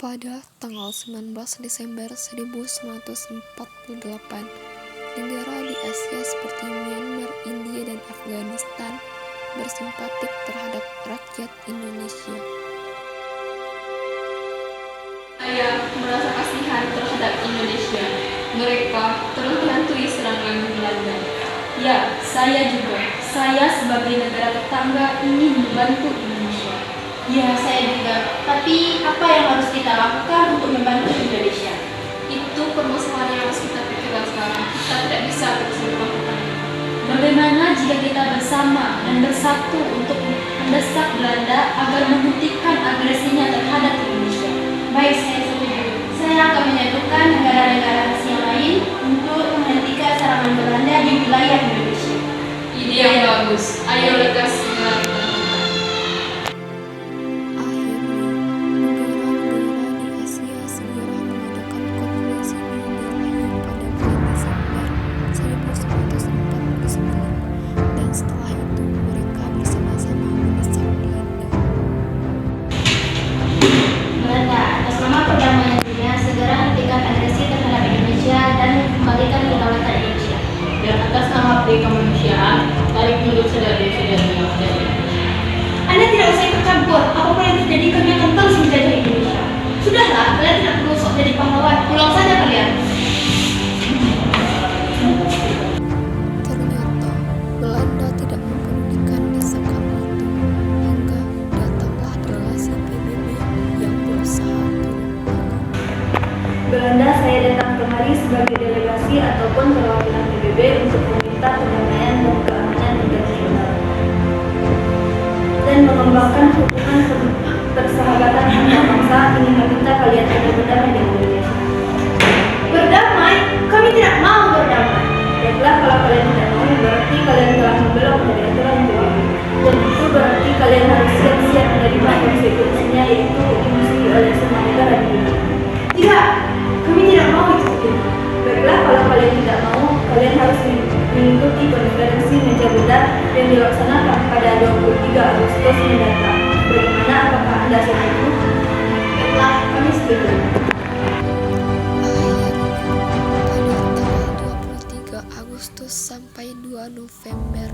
Pada tanggal 19 Desember 1948, negara di Asia seperti Myanmar, India, dan Afghanistan bersimpatik terhadap rakyat Indonesia. Saya merasa kasihan terhadap Indonesia. Mereka telah dihantui serangan Belanda. Ya, saya juga. Saya sebagai negara tetangga ingin membantu Indonesia. Ya, saya juga. Tapi apa yang harus kita lakukan untuk membantu Indonesia? Itu permasalahan yang harus kita pikirkan sekarang. Kita tidak bisa terus melakukan. Bagaimana jika kita bersama dan bersatu untuk mendesak Belanda agar menghentikan agresinya terhadap Indonesia? Baik, saya setuju. Saya akan menyatukan negara-negara Asia lain untuk menghentikan serangan Belanda di wilayah Indonesia. Ide yang bagus. Ayo kita segera lakukan. Akhirnya, negara-negara di Asia segera mengadakan konferensi di Delhi pada bulan Desember 1949, dan setelah itu mereka bersama-sama mendesak Belanda. Belanda, atas nama perdamaian dunia, segera hentikan agresi terhadap Indonesia dan kembalikan kedaulatan Indonesia. Dan atas nama Hari Kemanusiaan, tarik mundur saudara-saudari yang ada di Indonesia. Anda tidak usah ikut campur. Apapun yang terjadi, kami akan terus menjaga Indonesia. Sudahlah, kalian tidak perlu sok jadi pahlawan. Pulang saja kalian. Ternyata Belanda tidak mempedulikan desakan itu, hingga datanglah delegasi PBB yang berusaha turun tangan. Belanda, saya datang kemari sebagai delegasi ataupun perwakilan PBB untuk meminta perdamaian dan keamanan internasional dan mengembangkan hubungan persahabatan antar bangsa. Ingin meminta kalian untuk berdamai dengan Indonesia. Berdamai? Kami tidak mau berdamai. Baiklah, kalau kalian tidak mau, berarti kalian telah membelok dari aturan yang berlaku. Dan itu berarti kalian harus siap-siap menerima konsekuensinya, yaitu dimusuhi oleh semua negara di dunia. Tidak, kami tidak mau itu. Baiklah, kalau kalian tidak mau, kalian harus mengikuti konferensi meja bulat yang dilaksanakan pada 23 Agustus mendatang. Bagaimana, apakah Anda setuju? Baiklah, kami setuju. Akhirnya, pada tanggal 23 Agustus sampai 2 November,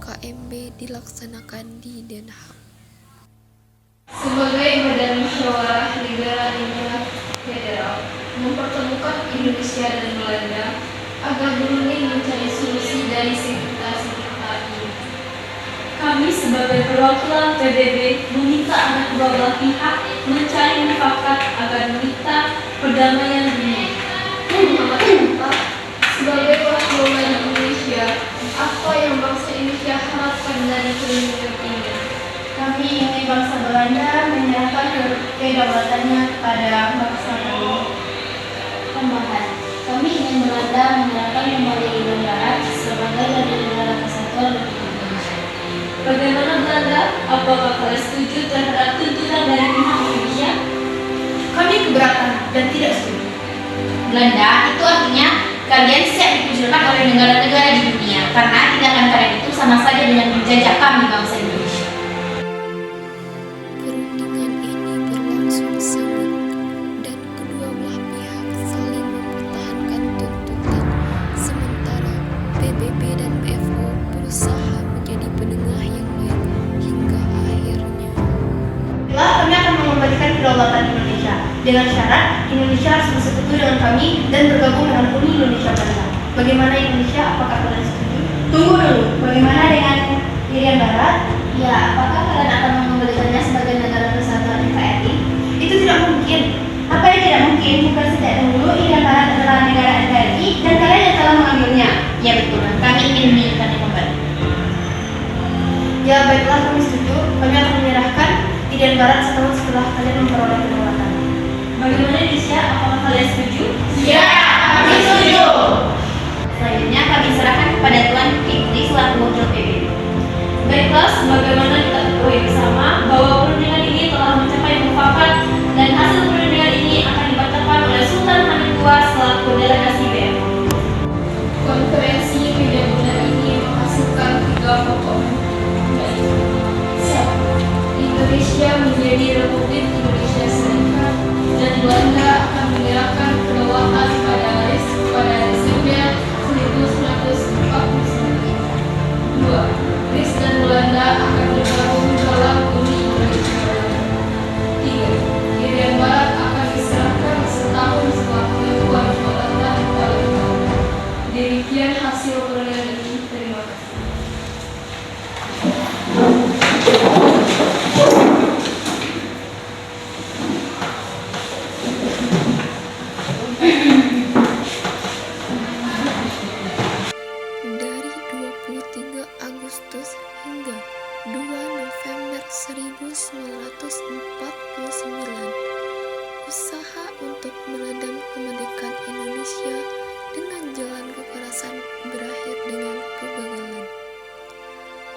KMB dilaksanakan di Den Haag. Sebagai badan musyawarah negara lintas federal, mempertemukan Indonesia dan Belanda agar berunding mencari solusi dari sengketa-sengketa ini. Kami sebagai perwakilan PBB meminta agar kedua belah pihak mencari mufakat agar meminta perdamaian dunia. Sebagai perwakilan Indonesia, apa yang bangsa Indonesia harapkan dari perundingan ini? Kami ingin bangsa Belanda menyerahkan kedaulatannya kepada bangsa kami. Tambahan, kami ingin Belanda menyerahkan kembali Irian Barat sebagai negara kesatuan Republik Indonesia. Bagaimana Belanda? Apakah kalian setuju terhadap tuntutan dari pihak Indonesia? Kami keberatan dan tidak setuju. Belanda itu artinya kalian siap dikucilkan oleh negara-negara di dunia karena tindakan kalian itu sama saja dengan menjajah kami bangsa Indonesia. Perundingan ini berlangsung sengit, dan kedua belah pihak saling mempertahankan tuntutan, sementara PBB dan PFO berusaha menjadi penengah yang baik hingga akhirnya. Baiklah, kami akan mengembalikan kedaulatan Indonesia dengan syarat Indonesia harus bersekutu dengan kami dan bergabung dengan Uni Indonesia Belanda. Bagaimana Indonesia? Apakah kalian setuju? Tunggu dulu. Bagaimana dengan Irian Barat? Ya, apakah kalian akan mengembalikannya sebagai negara kesatuan NKRI? Itu tidak mungkin. Apa yang tidak mungkin? Bukan sejak dulu Irian Barat adalah negara NKRI dan kalian yang telah mengambilnya. Ya betul, kami ingin menginginkannya kembali. Ya baiklah, kami setuju. Kami akan menyerahkan Irian Barat setahun setelah kalian memperoleh kedaulatan. Bagaimana Indonesia? Apakah kalian setuju? Ya, kami setuju. Selanjutnya kami serahkan kepada Tuan Kingsley selaku wakil PBB. Baiklah, sebagaimana kita ketahui bersama bahwa perundingan ini telah mencapai mufakat dan hasil perundingan ini akan dibacakan oleh Sultan Hamid II selaku delegasi BM. Konferensi meja bulat ini menghasilkan 3 pokok, yaitu 1. Indonesia menjadi Republik Indonesia Serikat, dan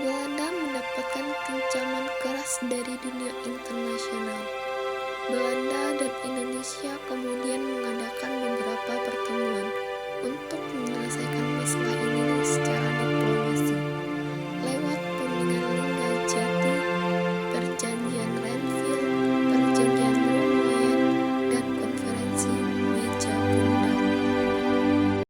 Belanda mendapatkan kecaman keras dari dunia internasional. Belanda dan Indonesia kemudian mengadakan